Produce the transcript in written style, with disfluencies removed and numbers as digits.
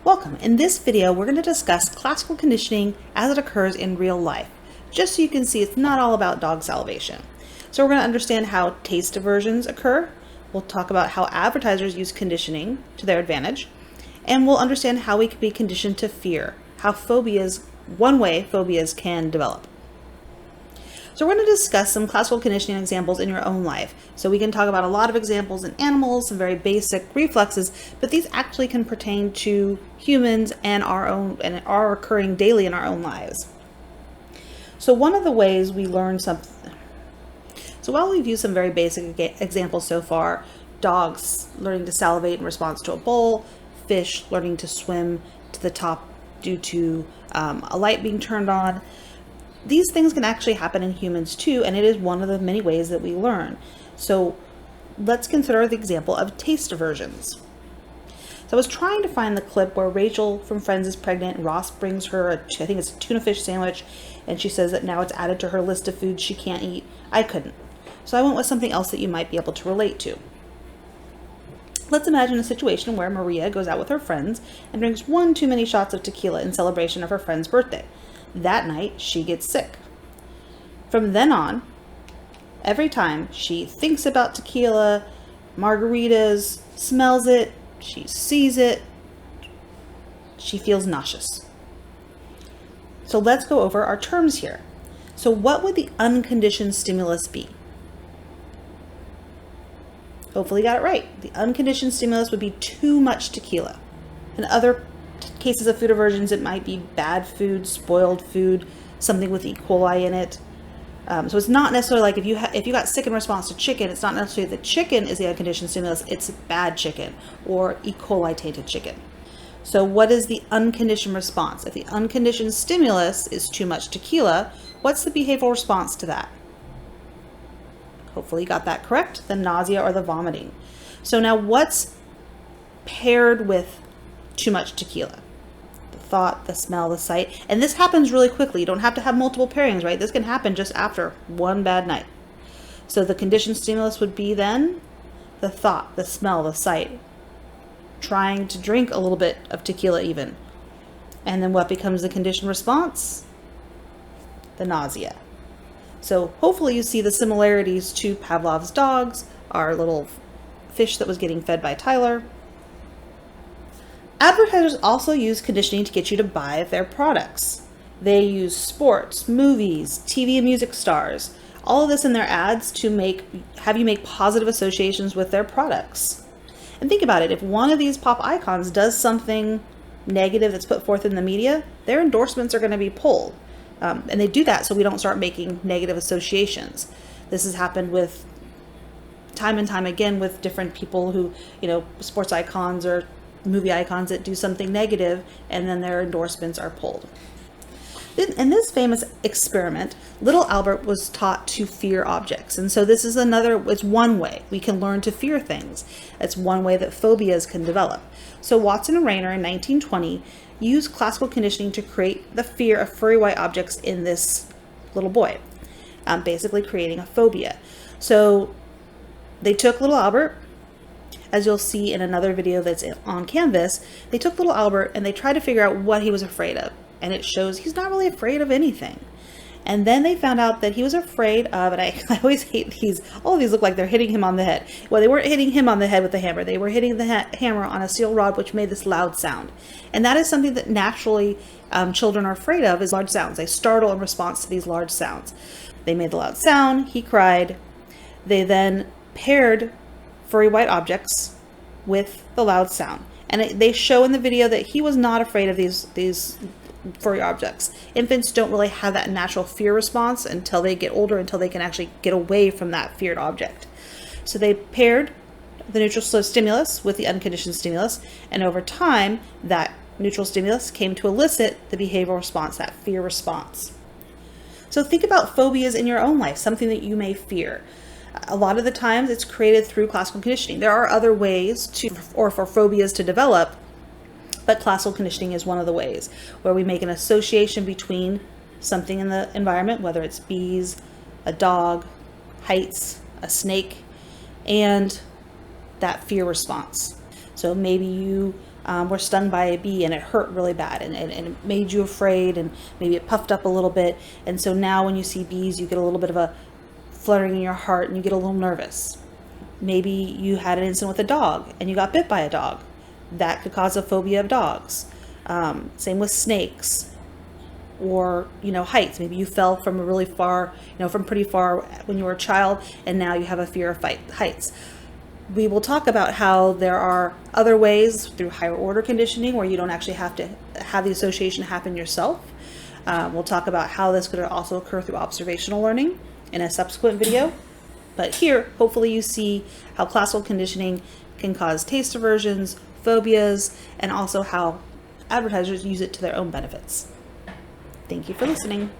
Welcome. In this video, we're going to discuss classical conditioning as it occurs in real life, just so you can see it's not all about dog salivation. So we're going to understand how taste aversions occur. We'll talk about how advertisers use conditioning to their advantage, and we'll understand how we can be conditioned to fear, how phobias, one way phobias can develop. So we're going to discuss some classical conditioning examples in your own life. So we can talk about a lot of examples in animals, some very basic reflexes, but these actually can pertain to humans and are occurring daily in our own lives. So one of the ways we learn something, so while we've used some very basic examples so far, dogs learning to salivate in response to a bowl, fish learning to swim to the top due to a light being turned on, these things can actually happen in humans too, and it is one of the many ways that we learn. So let's consider the example of taste aversions. So I was trying to find the clip where Rachel from Friends is pregnant and Ross brings her I think it's a tuna fish sandwich, and she says that now it's added to her list of foods she can't eat. I couldn't. So I went with something else that you might be able to relate to. Let's imagine a situation where Maria goes out with her friends and drinks one too many shots of tequila in celebration of her friend's birthday. That night, she gets sick. From then on, every time she thinks about tequila, margaritas, smells it, she sees it, she feels nauseous. So let's go over our terms here. So what would the unconditioned stimulus be? Hopefully you got it right. The unconditioned stimulus would be too much tequila. In other cases of food aversions, it might be bad food, spoiled food, something with E. coli in it. So it's not necessarily like if you got sick in response to chicken, it's not necessarily the chicken is the unconditioned stimulus, it's bad chicken or E. coli tainted chicken. So what is the unconditioned response? If the unconditioned stimulus is too much tequila, what's the behavioral response to that? Hopefully you got that correct, the nausea or the vomiting. So now what's paired with too much tequila? The thought, the smell, the sight. And this happens really quickly. You don't have to have multiple pairings, right? This can happen just after one bad night. So the conditioned stimulus would be then the thought, the smell, the sight. Trying to drink a little bit of tequila even. And then what becomes the conditioned response? The nausea. So hopefully you see the similarities to Pavlov's dogs, our little fish that was getting fed by Tyler. Advertisers also use conditioning to get you to buy their products. They use sports, movies, TV and music stars, all of this in their ads to have you make positive associations with their products. And think about it, if one of these pop icons does something negative that's put forth in the media, their endorsements are going to be pulled. And they do that so we don't start making negative associations. This has happened with time and time again with different people who, sports icons or movie icons that do something negative, and then their endorsements are pulled. In this famous experiment, little Albert was taught to fear objects. And so this is it's one way we can learn to fear things. It's one way that phobias can develop. So Watson and Rayner in 1920 used classical conditioning to create the fear of furry white objects in this little boy, basically creating a phobia. So they took little Albert, as you'll see in another video that's on Canvas, they took little Albert and they tried to figure out what he was afraid of. And it shows he's not really afraid of anything. And then they found out that he was afraid of, and I always hate these, all of these look like they're hitting him on the head. Well, they weren't hitting him on the head with the hammer. They were hitting the hammer on a steel rod, which made this loud sound. And that is something that naturally children are afraid of, is large sounds. They startle in response to these large sounds. They made the loud sound, he cried. They then paired furry white objects with the loud sound. And they show in the video that he was not afraid of these furry objects. Infants don't really have that natural fear response until they get older, until they can actually get away from that feared object. So they paired the neutral stimulus with the unconditioned stimulus, and over time, that neutral stimulus came to elicit the behavioral response, that fear response. So think about phobias in your own life, something that you may fear. A lot of the times it's created through classical conditioning. There are other ways for phobias to develop, but classical conditioning is one of the ways where we make an association between something in the environment, whether it's bees, a dog, heights, a snake, and that fear response. So maybe you were stung by a bee and it hurt really bad, and it made you afraid, and maybe it puffed up a little bit. And so now when you see bees, you get a little bit of a fluttering in your heart and you get a little nervous. Maybe you had an incident with a dog and you got bit by a dog. That could cause a phobia of dogs. Same with snakes, or heights. Maybe you fell from a really far, from pretty far when you were a child, and now you have a fear of heights. We will talk about how there are other ways through higher order conditioning where you don't actually have to have the association happen yourself. We'll talk about how this could also occur through observational learning in a subsequent video. But here, hopefully you see how classical conditioning can cause taste aversions, phobias, and also how advertisers use it to their own benefits. Thank you for listening.